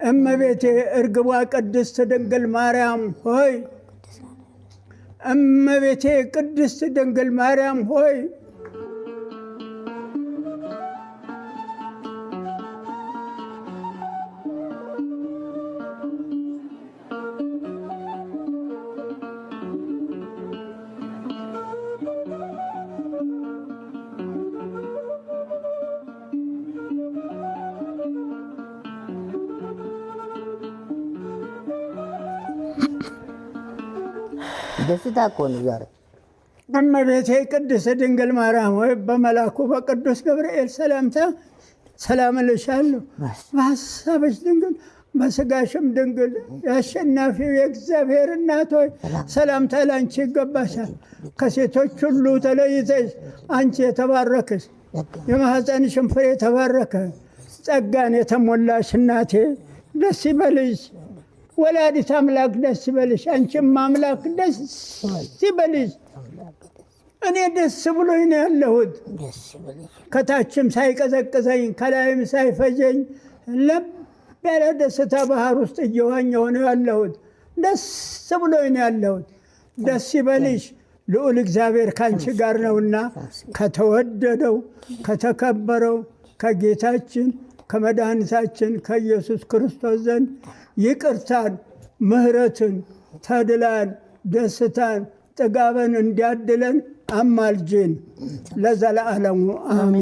እመቤቴ እርግቧ ቅድስት ድንግል ማርያም ሆይ እመቤቴ ቅድስት ድንግል ማርያም ሆይ ደስታ እኮ ነው ዛሬ። እመቤቴ ቅድስት ድንግል ማርያም ሆይ በመልአኩ በቅዱስ ገብርኤል ሰላምታ ሰላም እልሻለሁ። በሐሳብሽ ድንግል በሥጋሽም ድንግል የአሸናፊው የእግዚአብሔር እናት ሆይ ሰላምታ ላንቺ ይገባሻል። ከሴቶች ሁሉ ተለይተሽ አንቺ የተባረክሽ የማኅፀንሽም ፍሬ የተባረከ ጸጋን የተሞላሽ እናቴ ደስ ይበልሽ። ወላዲት አምላክ ደስ ይበልሽ። አንቺም አምላክ ደስ ይበልሽ። እኔ ደስ ብሎኝ ነው ያለሁት። ከታችም ሳይቀዘቅዘኝ ከላይም ሳይፈጀኝ ለብ ያለ ደስታ ባህር ውስጥ እየዋኘሁ ነው ያለሁት። ደስ ብሎኝ ነው ያለሁት። ደስ ይበልሽ። ልዑል እግዚአብሔር ካንቺ ጋር ነውና ከተወደደው ከተከበረው ከጌታችን ከመድኃኒታችን ከኢየሱስ ክርስቶስ ዘንድ ይቅርታን፣ ምሕረትን፣ ተድላን፣ ደስታን፣ ጥጋበን እንዲያድለን አማልጅን ለዘለዓለሙ አሜን።